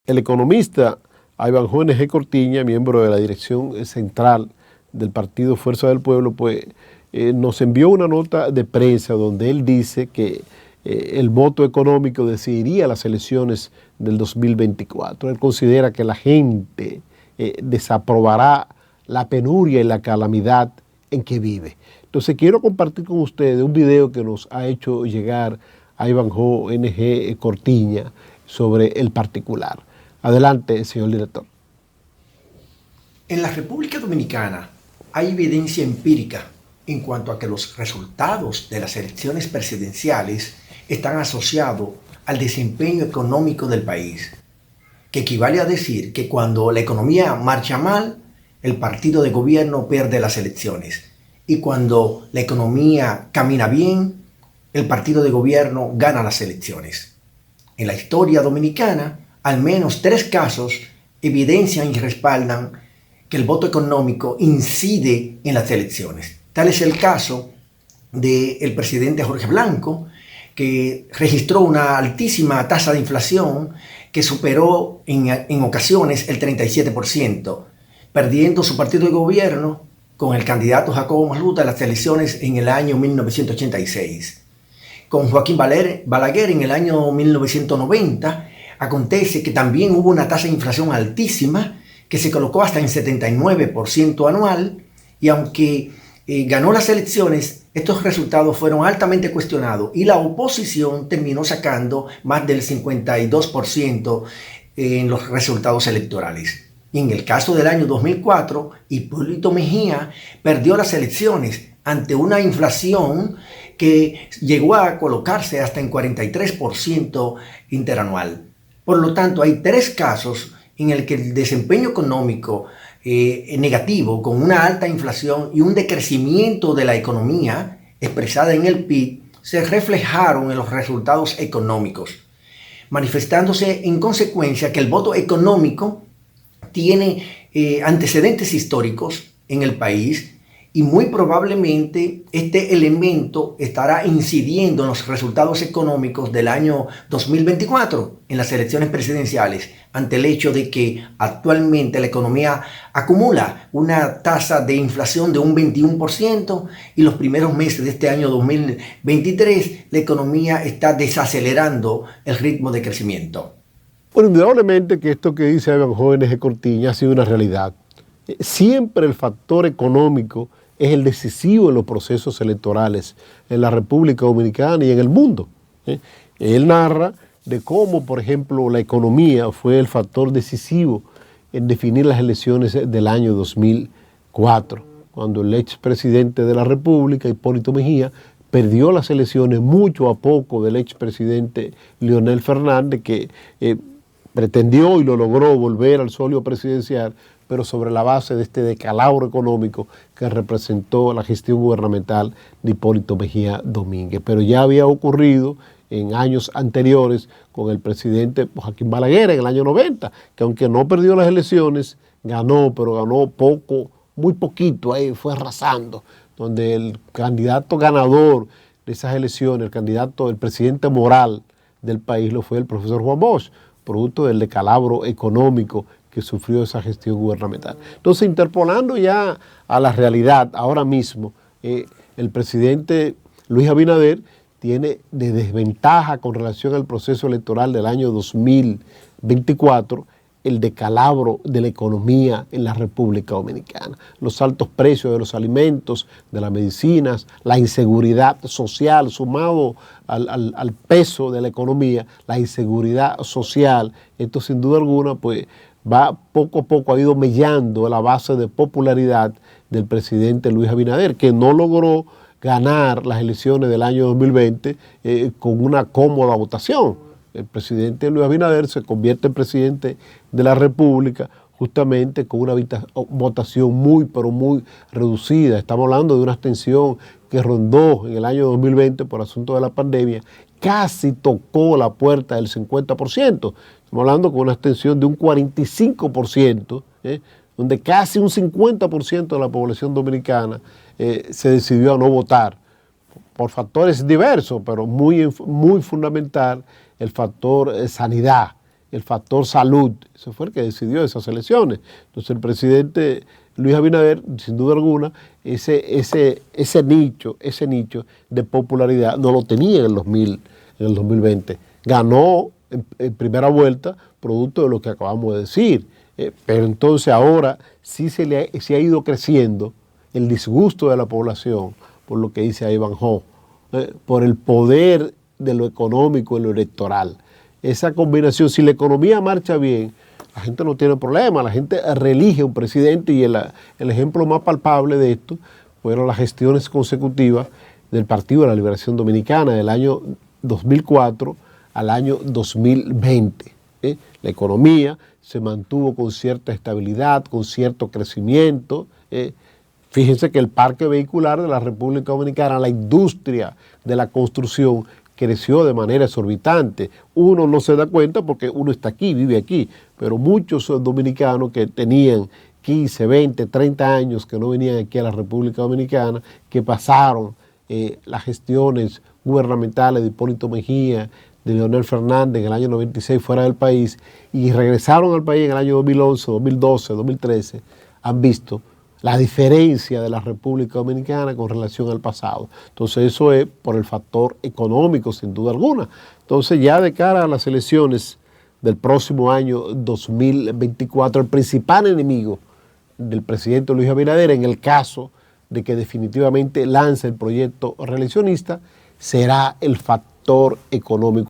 El economista Ivanhoe N.G. Cortiña, miembro de la dirección central del partido Fuerza del Pueblo, pues nos envió una nota de prensa donde él dice que el voto económico decidiría las elecciones del 2024. Él considera que la gente desaprobará la penuria y la calamidad en que vive. Entonces quiero compartir con ustedes un video que nos ha hecho llegar a Ivanhoe N.G. Cortiña sobre el particular. Adelante, señor director. En la República Dominicana hay evidencia empírica en cuanto a que los resultados de las elecciones presidenciales están asociados al desempeño económico del país, que equivale a decir que cuando la economía marcha mal, el partido de gobierno pierde las elecciones, y cuando la economía camina bien, el partido de gobierno gana las elecciones. En la historia dominicana, al menos 3 casos evidencian y respaldan que el voto económico incide en las elecciones. Tal es el caso del presidente Jorge Blanco, que registró una altísima tasa de inflación que superó en ocasiones el 37%, perdiendo su partido de gobierno con el candidato Jacobo Magluta en las elecciones en el año 1986. Con Joaquín Balaguer en el año 1990, acontece que también hubo una tasa de inflación altísima que se colocó hasta en 79% anual, y aunque ganó las elecciones, estos resultados fueron altamente cuestionados y la oposición terminó sacando más del 52% en los resultados electorales. Y en el caso del año 2004, Hipólito Mejía perdió las elecciones ante una inflación que llegó a colocarse hasta en 43% interanual. Por lo tanto, hay 3 casos en el que el desempeño económico negativo, con una alta inflación y un decrecimiento de la economía expresada en el PIB, se reflejaron en los resultados económicos, manifestándose en consecuencia que el voto económico tiene antecedentes históricos en el país, y muy probablemente este elemento estará incidiendo en los resultados económicos del año 2024 en las elecciones presidenciales, ante el hecho de que actualmente la economía acumula una tasa de inflación de un 21%, y los primeros meses de este año 2023 la economía está desacelerando el ritmo de crecimiento. Bueno, indudablemente que esto que dice Ivanhoe N.G. Cortiña ha sido una realidad. Siempre el factor económico es el decisivo en los procesos electorales en la República Dominicana y en el mundo. Él narra de cómo, por ejemplo, la economía fue el factor decisivo en definir las elecciones del año 2004, cuando el expresidente de la República, Hipólito Mejía, perdió las elecciones mucho a poco del expresidente Leonel Fernández, que pretendió y lo logró volver al solio presidencial, pero sobre la base de este decalabro económico que representó la gestión gubernamental de Hipólito Mejía Domínguez. Pero ya había ocurrido en años anteriores con el presidente Joaquín Balaguer en el año 90, que aunque no perdió las elecciones, ganó, pero ganó poco, muy poquito, ahí fue arrasando, donde el candidato ganador de esas elecciones, el presidente moral del país, lo fue el profesor Juan Bosch, producto del decalabro económico que sufrió esa gestión gubernamental. Entonces, interpolando ya a la realidad, ahora mismo, el presidente Luis Abinader tiene de desventaja con relación al proceso electoral del año 2024 el decalabro de la economía en la República Dominicana, los altos precios de los alimentos, de las medicinas, la inseguridad social, sumado al peso de la economía, la inseguridad social. Esto sin duda alguna pues va poco a poco, ha ido mellando la base de popularidad del presidente Luis Abinader, que no logró ganar las elecciones del año 2020 con una cómoda votación. El presidente Luis Abinader se convierte en presidente de la República justamente con una votación muy, pero muy reducida. Estamos hablando de una abstención que rondó en el año 2020 por asunto de la pandemia, casi tocó la puerta del 50%. Estamos hablando con una abstención de un 45%, donde casi un 50% de la población dominicana se decidió a no votar por factores diversos, pero muy fundamental el factor sanidad. el factor salud. Ese fue el que decidió esas elecciones. Entonces el presidente Luis Abinader, sin duda alguna, ese nicho de popularidad no lo tenía en el 2020. Ganó en primera vuelta, producto de lo que acabamos de decir. Pero entonces ahora sí se ha ido creciendo el disgusto de la población por lo que dice Ivanhoe, por el poder de lo económico y lo electoral. Esa combinación, si la economía marcha bien, la gente no tiene problema, la gente reelige un presidente y el ejemplo más palpable de esto fueron las gestiones consecutivas del Partido de la Liberación Dominicana del año 2004 al año 2020. La economía se mantuvo con cierta estabilidad, con cierto crecimiento. Fíjense que el parque vehicular de la República Dominicana, la industria de la construcción, creció de manera exorbitante. Uno no se da cuenta porque uno está aquí, vive aquí, pero muchos dominicanos que tenían 15, 20, 30 años que no venían aquí a la República Dominicana, que pasaron las gestiones gubernamentales de Hipólito Mejía, de Leonel Fernández en el año 96 fuera del país y regresaron al país en el año 2011, 2012, 2013, han visto la diferencia de la República Dominicana con relación al pasado. Entonces eso es por el factor económico, sin duda alguna. Entonces ya de cara a las elecciones del próximo año 2024, el principal enemigo del presidente Luis Abinader, en el caso de que definitivamente lance el proyecto reeleccionista, será el factor económico.